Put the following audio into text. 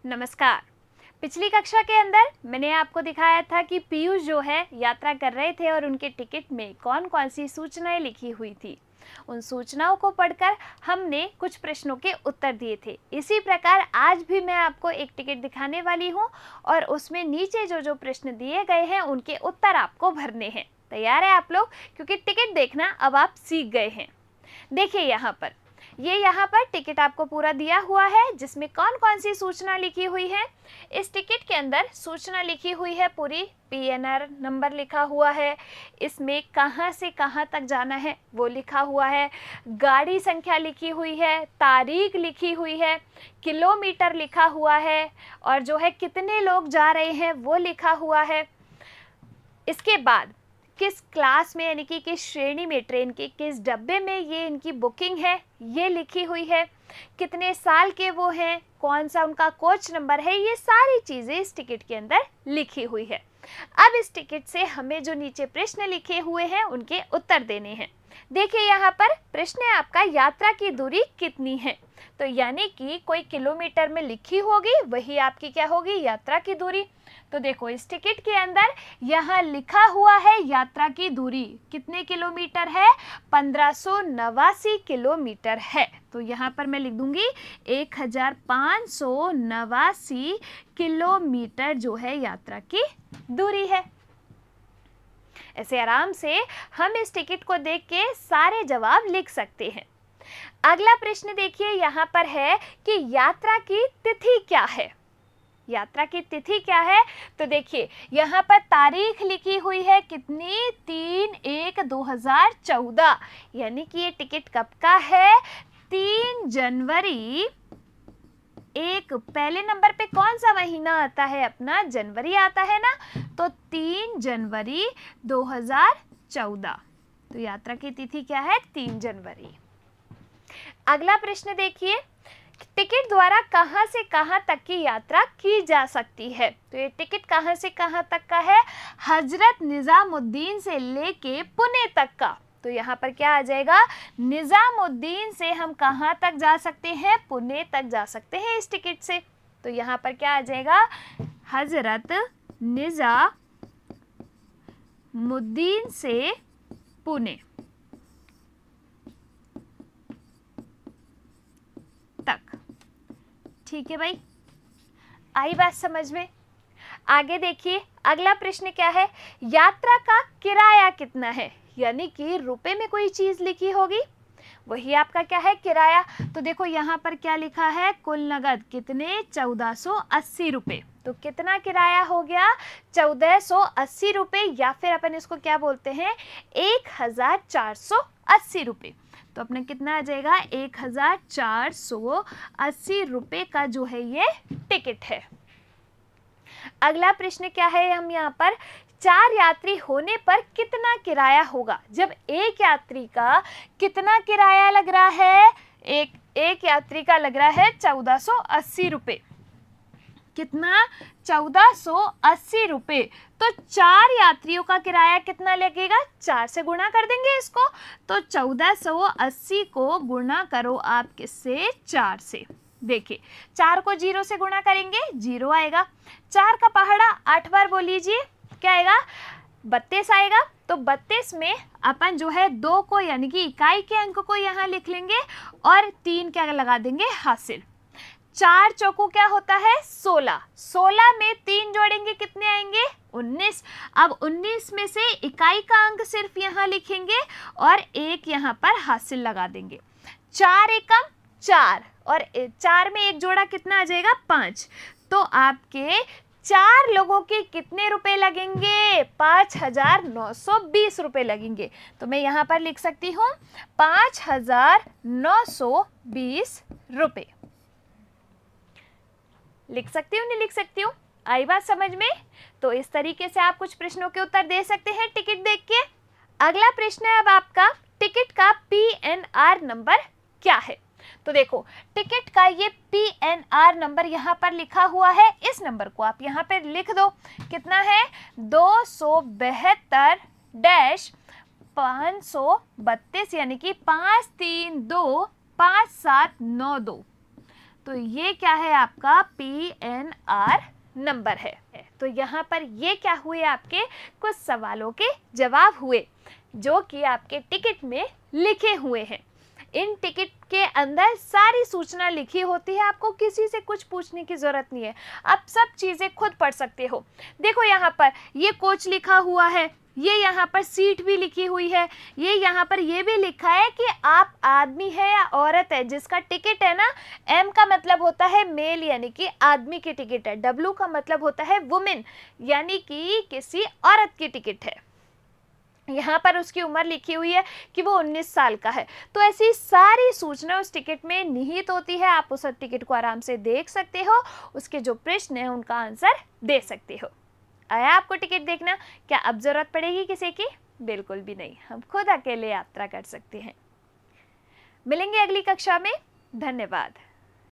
नमस्कार। पिछली कक्षा के अंदर मैंने आपको दिखाया था कि पीयूष जो है यात्रा कर रहे थे और उनके टिकट में कौन कौन सी सूचनाएं लिखी हुई थी। उन सूचनाओं को पढ़कर हमने कुछ प्रश्नों के उत्तर दिए थे। इसी प्रकार आज भी मैं आपको एक टिकट दिखाने वाली हूं और उसमें नीचे जो जो प्रश्न दिए गए हैं उनके उत्तर आपको भरने हैं। तैयार है आप लोग? क्योंकि टिकट देखना अब आप सीख गए हैं। देखिए यहाँ पर टिकट आपको पूरा दिया हुआ है जिसमें कौन कौन सी सूचना लिखी हुई है। इस टिकट के अंदर सूचना लिखी हुई है पूरी, पीएनआर नंबर लिखा हुआ है, इसमें कहां से कहां तक जाना है वो लिखा हुआ है, गाड़ी संख्या लिखी हुई है, तारीख लिखी हुई है, किलोमीटर लिखा हुआ है और जो है कितने लोग जा रहे हैं वो लिखा हुआ है। इसके बाद किस क्लास में यानी कि किस श्रेणी में, ट्रेन के किस डब्बे में ये इनकी बुकिंग है ये लिखी हुई है, कितने साल के वो हैं, कौन सा उनका कोच नंबर है, ये सारी चीज़ें इस टिकट के अंदर लिखी हुई है। अब इस टिकट से हमें जो नीचे प्रश्न लिखे हुए हैं उनके उत्तर देने हैं। देखिए यहाँ पर प्रश्न है आपका, यात्रा की दूरी कितनी है। तो यानी कि कोई किलोमीटर में लिखी होगी वही आपकी क्या होगी, यात्रा की दूरी। तो देखो इस टिकट के अंदर यहाँ लिखा हुआ है यात्रा की दूरी कितने किलोमीटर है, 1589 किलोमीटर है। तो यहाँ पर मैं लिख दूंगी 1589 किलोमीटर जो है यात्रा की दूरी है। ऐसे आराम से हम इस टिकट को देख के सारे जवाब लिख सकते हैं। अगला प्रश्न देखिए यहाँ पर है कि यात्रा की तिथि क्या है। यात्रा की तिथि क्या है, तो देखिए यहाँ पर तारीख लिखी हुई है कितनी, 3/1/2014, यानी कि ये टिकट कब का है, 3 जनवरी। एक पहले नंबर पे कौन सा महीना आता है, अपना जनवरी आता है ना, तो 3 जनवरी 2014। तो यात्रा की तिथि क्या है, 3 जनवरी। अगला प्रश्न देखिए, टिकट द्वारा कहां से कहां तक की यात्रा की जा सकती है। तो ये टिकट कहां से कहां तक का है, हजरत निजामुद्दीन से लेके पुणे तक का। तो यहाँ पर क्या आ जाएगा, निजामुद्दीन से हम कहां तक जा सकते हैं, पुणे तक जा सकते हैं इस टिकट से। तो यहाँ पर क्या आ जाएगा, हजरत निजामुद्दीन से पुणे तक। ठीक है भाई, आई बात समझ में। आगे देखिए अगला प्रश्न क्या है, यात्रा का किराया कितना है, यानी कि रुपए में कोई चीज लिखी होगी वही आपका क्या है, किराया। तो देखो यहाँ पर क्या लिखा है, कुल नगद कितने, 1480 रुपये। तो कितना किराया हो गया, 1480 रुपये, या फिर अपन इसको क्या बोलते हैं, 1480 रुपये। तो अपना कितना आ जाएगा, 1480 रुपये का जो है ये टिकट है। अगला प्रश्न क्या है, हम यहाँ पर 4 यात्री होने पर कितना किराया होगा। जब एक यात्री का कितना किराया लग रहा है, एक यात्री का लग रहा है 1480 रुपये। कितना, 1480 रुपये। तो 4 यात्रियों का किराया कितना लगेगा, 4 से गुणा कर देंगे इसको। तो 1480 को गुणा करो आप किससे, 4 से। देखिए 4 को 0 से गुणा करेंगे 0 आएगा, 4 का पहाड़ा 8 बार बोल लीजिए, क्या आएगा, 32 आएगा। तो 32 में अपन जो है 2 को यानी कि इकाई के अंक को यहाँ लिख लेंगे और 3 क्या लगा देंगे, हासिल। 4 चौको क्या होता है, 16। 16 में 3 जोड़ेंगे कितने आएंगे, 19। अब 19 में से इकाई का अंक सिर्फ यहाँ लिखेंगे और 1 यहाँ पर हासिल लगा देंगे। 4 एकम 4 और 4 में 1 जोड़ा कितना आ जाएगा, 5। तो आपके 4 लोगों के कितने रुपए लगेंगे, 5920 रुपए लगेंगे। तो मैं यहाँ पर लिख सकती हूँ 5920 रुपए। लिख सकती हूँ, नहीं लिख सकती हूँ, आई बात समझ में। तो इस तरीके से आप कुछ प्रश्नों के उत्तर दे सकते हैं टिकट देख के। अगला प्रश्न है अब आपका, टिकट का पीएनआर नंबर क्या है। तो देखो टिकट का ये पीएनआर नंबर यहाँ पर लिखा हुआ है, इस नंबर को आप यहाँ पर लिख दो, कितना है, 272-532, यानी कि 5325792। तो ये क्या है आपका PNR नंबर है। तो यहाँ पर ये क्या हुए, आपके कुछ सवालों के जवाब हुए जो कि आपके टिकट में लिखे हुए हैं। इन टिकट के अंदर सारी सूचना लिखी होती है, आपको किसी से कुछ पूछने की ज़रूरत नहीं है, आप सब चीज़ें खुद पढ़ सकते हो। देखो यहाँ पर ये कोच लिखा हुआ है, ये यहाँ पर सीट भी लिखी हुई है, ये यहाँ पर ये भी लिखा है कि आप आदमी है या औरत है। जिसका टिकट है ना, M का मतलब होता है मेल यानी कि आदमी की टिकट है, W का मतलब होता है वुमेन यानी कि किसी औरत की टिकट है। यहाँ पर उसकी उम्र लिखी हुई है कि वो 19 साल का है। तो ऐसी सारी सूचना उस टिकट में निहित होती है, आप उस टिकट को आराम से देख सकते हो, उसके जो प्रश्न है उनका आंसर दे सकते हो। आया आपको टिकट देखना? क्या अब जरूरत पड़ेगी किसी की? बिल्कुल भी नहीं, हम खुद अकेले यात्रा कर सकते हैं। मिलेंगे अगली कक्षा में, धन्यवाद।